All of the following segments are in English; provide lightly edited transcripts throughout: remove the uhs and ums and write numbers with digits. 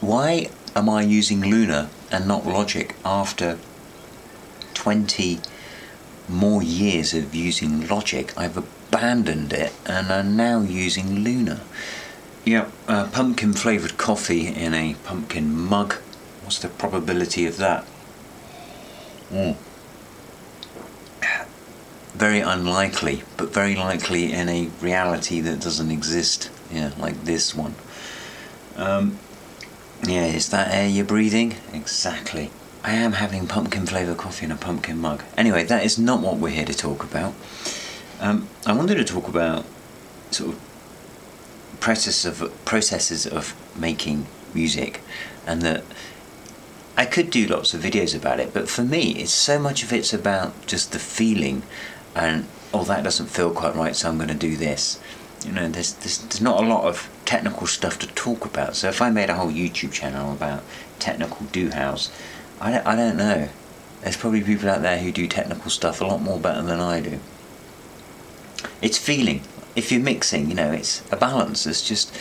Why am I using Luna and not Logic after 20 more years of using Logic? I've abandoned it and I'm now using Luna. Yeah, pumpkin flavoured coffee in a pumpkin mug. What's the probability of that? Very unlikely, but very likely in a reality that doesn't exist. Yeah, like this one. Yeah, is that air you're breathing? Exactly. I am having pumpkin flavoured coffee in a pumpkin mug. Anyway, that is not what we're here to talk about. I wanted to talk about sort of processes of making music, and that I could do lots of videos about it, but for me, it's so much of it's about just the feeling, and that doesn't feel quite right, so I'm going to do this. There's not a lot of technical stuff to talk about. So if I made a whole YouTube channel about technical do-hows, I don't know. There's probably people out there who do technical stuff a lot more better than I do. It's feeling. If you're mixing, it's a balance. It's just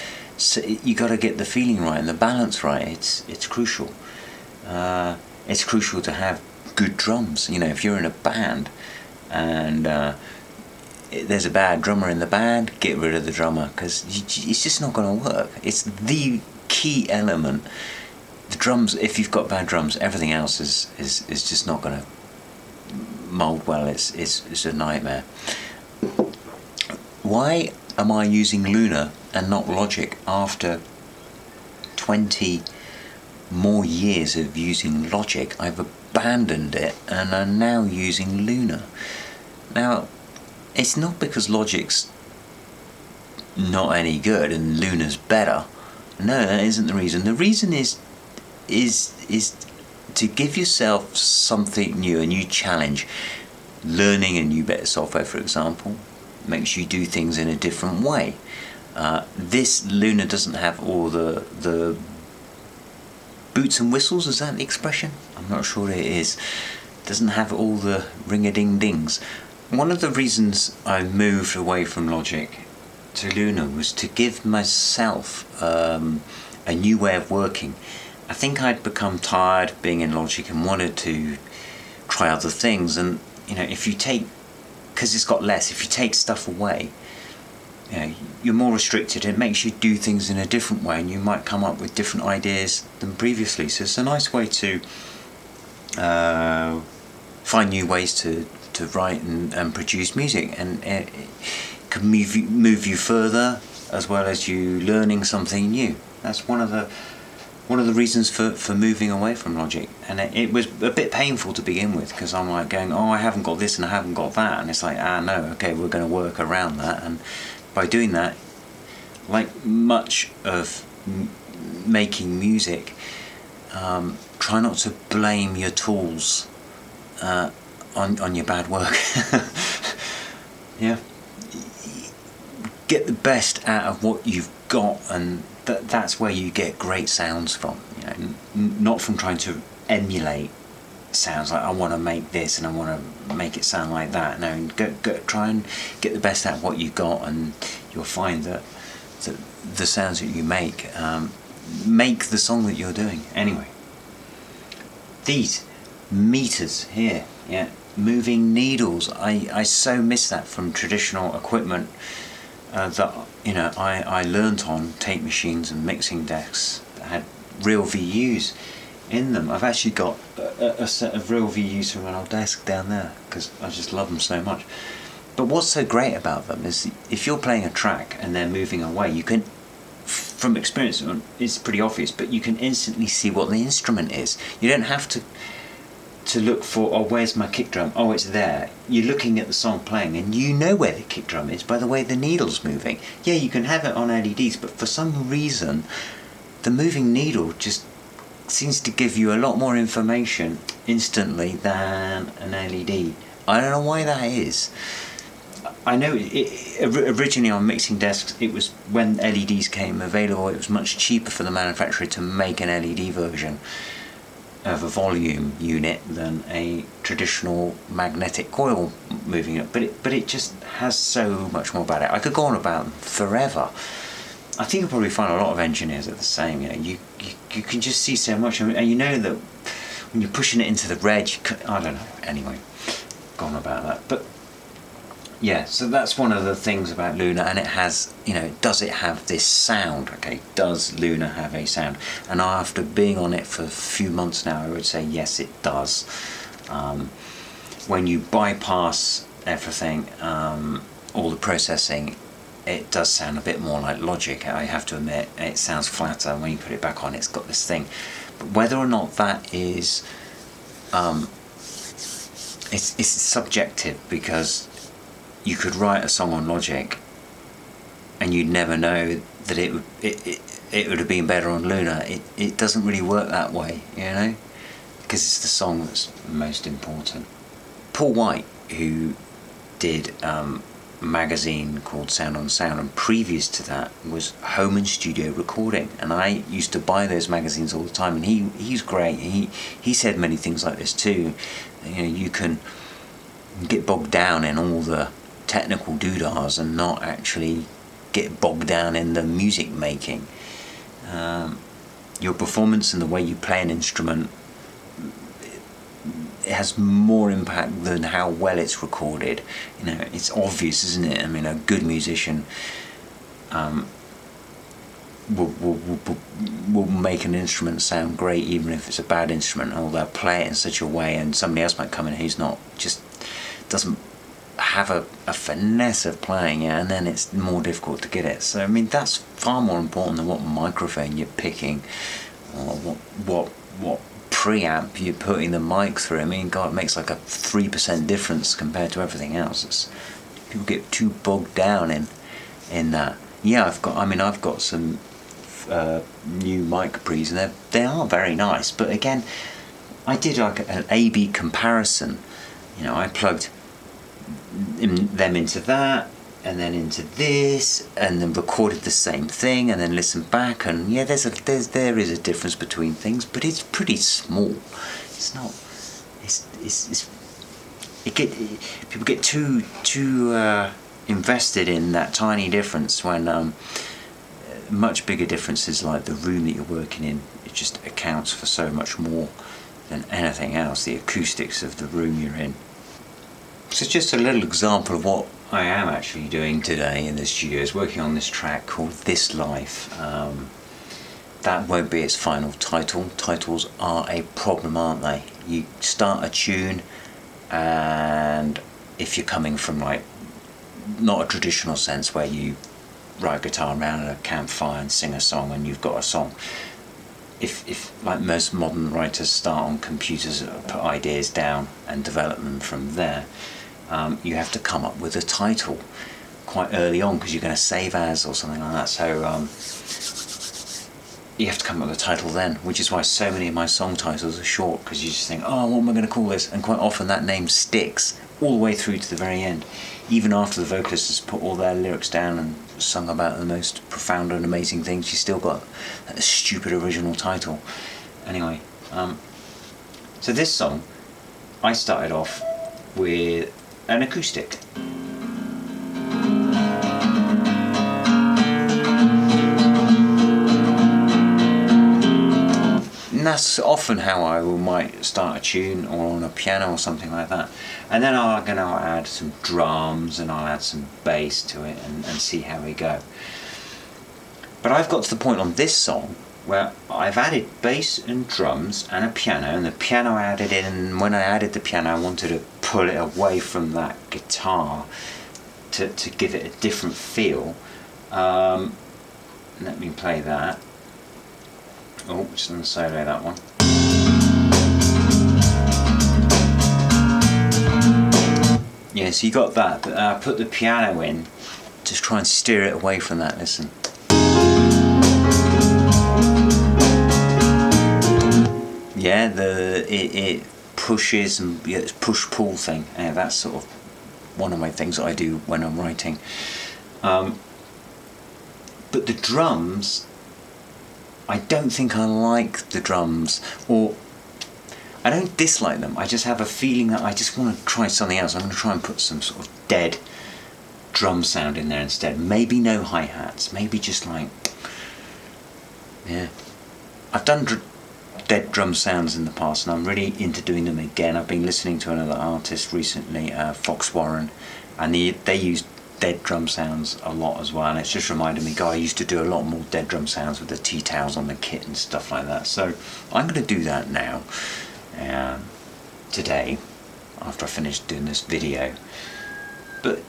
you got to get the feeling right and the balance right. It's crucial. It's crucial to have good drums. If you're in a band and there's a bad drummer in the band, get rid of the drummer, because it's just not going to work. It's the key element. The drums, if you've got bad drums, everything else is just not going to mould well. It's a nightmare. Why am I using Luna and not Logic after 20 more years of using Logic? I've abandoned it and I'm now using Luna. Now, it's not because Logic's not any good and Luna's better. No, that isn't the reason. The reason is to give yourself something new, a new challenge. Learning a new bit of software, for example, makes you do things in a different way. This Luna doesn't have all the boots and whistles, is that the expression? I'm not sure it is. Doesn't have all the ring-a-ding-dings. One of the reasons I moved away from Logic to Luna was to give myself a new way of working. I think I'd become tired of being in Logic and wanted to try other things. And if you take, because it's got less, if you take stuff away, you're more restricted. It makes you do things in a different way, and you might come up with different ideas than previously. So it's a nice way to find new ways to write and produce music, and it can move you further, as well as you learning something new. That's one of the reasons for moving away from Logic. And it was a bit painful to begin with, because I'm like going, I haven't got this and I haven't got that, and it's like, no, okay, we're going to work around that. And by doing that, like much of making music, try not to blame your tools on your bad work. Yeah, get the best out of what you've got, and that's where you get great sounds from. Not from trying to emulate sounds like I want to make this and I want to make it sound like that. No, try and get the best out of what you got, and you'll find that the sounds that you make the song that you're doing. Anyway, these meters here, moving needles. I so miss that from traditional equipment that I learnt on tape machines and mixing decks that had real VUs in them. I've actually got a set of real VUs from an old desk down there because I just love them so much. But what's so great about them is if you're playing a track and they're moving away, you can, from experience, it's pretty obvious, but you can instantly see what the instrument is. You don't have to look for, where's my kick drum? It's there. You're looking at the song playing and you know where the kick drum is by the way the needle's moving. Yeah, you can have it on LEDs, but for some reason the moving needle just seems to give you a lot more information instantly than an LED. I don't know why that is. I know originally on mixing desks, it was when LEDs came available, it was much cheaper for the manufacturer to make an LED version of a volume unit than a traditional magnetic coil moving it, but it just has so much more about it. I could go on about them forever. I think you'll probably find a lot of engineers are the same. You can just see so much, and you know that when you're pushing it into the red, I don't know. Anyway, gone about that, but yeah. So that's one of the things about Luna, and it has, does it have this sound? Okay, does Luna have a sound? And after being on it for a few months now, I would say yes, it does. When you bypass everything, all the processing, it does sound a bit more like Logic. I have to admit, it sounds flatter. When you put it back on, it's got this thing. But whether or not that is, it's subjective, because you could write a song on Logic, and you'd never know that it would have been better on Luna. It doesn't really work that way, because it's the song that's most important. Paul White, who did a magazine called Sound on Sound, and previous to that was Home and Studio Recording, and I used to buy those magazines all the time, and he's great. He said many things like this too. You can get bogged down in all the technical doodahs and not actually get bogged down in the music making. Your performance and the way you play an instrument, it has more impact than how well it's recorded. It's obvious, isn't it? I mean, a good musician will make an instrument sound great, even if it's a bad instrument, or they'll play it in such a way, and somebody else might come in who's doesn't have a finesse of playing, and then it's more difficult to get it. So I mean, that's far more important than what microphone you're picking, or what preamp you're putting the mic through. I mean, God, it makes like a 3% difference compared to everything else. People get too bogged down in that. Yeah, I've got some new mic pre's, and they are very nice. But again, I did like an A/B comparison. I plugged them into that, and then into this, and then recorded the same thing, and then listened back, and yeah, there is a difference between things, but it's pretty small. It's not. People get too invested in that tiny difference, when much bigger differences, like the room that you're working in, it just accounts for so much more than anything else. The acoustics of the room you're in. So just a little example of what I am actually doing today in the studio is working on this track called This Life. That won't be its final title. Titles are a problem, aren't they? You start a tune, and if you're coming from not a traditional sense where you write a guitar around a campfire and sing a song and you've got a song. If like most modern writers start on computers, put ideas down and develop them from there, you have to come up with a title quite early on, because you're going to save as or something like that. So you have to come up with a title then, which is why so many of my song titles are short, because you just think, oh, what am I going to call this? And quite often that name sticks all the way through to the very end, even after the vocalist has put all their lyrics down and sung about the most profound and amazing things. You still got that stupid original title. Anyway, so this song, I started off with an acoustic. And that's often how I might start a tune, or on a piano or something like that. And then I'm going to add some drums, and I'll add some bass to it, and see how we go. But I've got to the point on this song where I've added bass and drums and a piano, and the piano I added in, and when I added the piano I wanted to pull it away from that guitar to give it a different feel. Let me play that. Oh, just on the solo, that one. Yeah, so you got that, but I put the piano in, just try and steer it away from that. Listen. Yeah, it pushes, and it's push-pull thing. Yeah, that's sort of one of my things that I do when I'm writing. But the drums, I don't think I like the drums, or I don't dislike them. I just have a feeling that I just want to try something else. I'm going to try and put some sort of dead drum sound in there instead. Maybe no hi-hats, maybe just like Yeah. I've done dead drum sounds in the past, and I'm really into doing them again. I've been listening to another artist recently, Fox Warren, and they use dead drum sounds a lot as well, and it's just reminded me, I used to do a lot more dead drum sounds with the tea towels on the kit and stuff like that. So I'm going to do that now, today, after I finish doing this video. But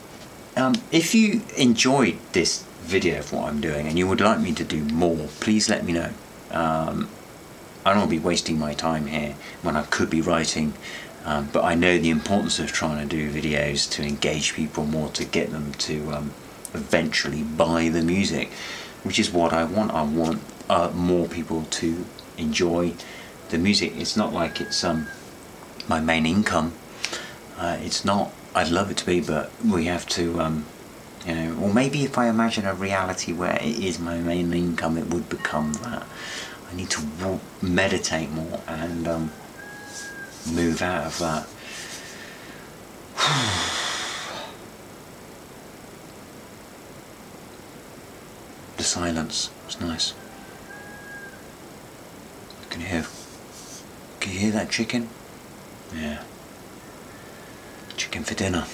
if you enjoyed this video of what I'm doing and you would like me to do more, please let me know. I don't want to be wasting my time here when I could be writing, but I know the importance of trying to do videos to engage people more, to get them to eventually buy the music, which is what I want. I want more people to enjoy the music. It's not like it's my main income. It's not. I'd love it to be, but we have to, or maybe if I imagine a reality where it is my main income, it would become that. I need to meditate more and move out of that. The silence was nice. Can you hear that chicken? Yeah. Chicken for dinner.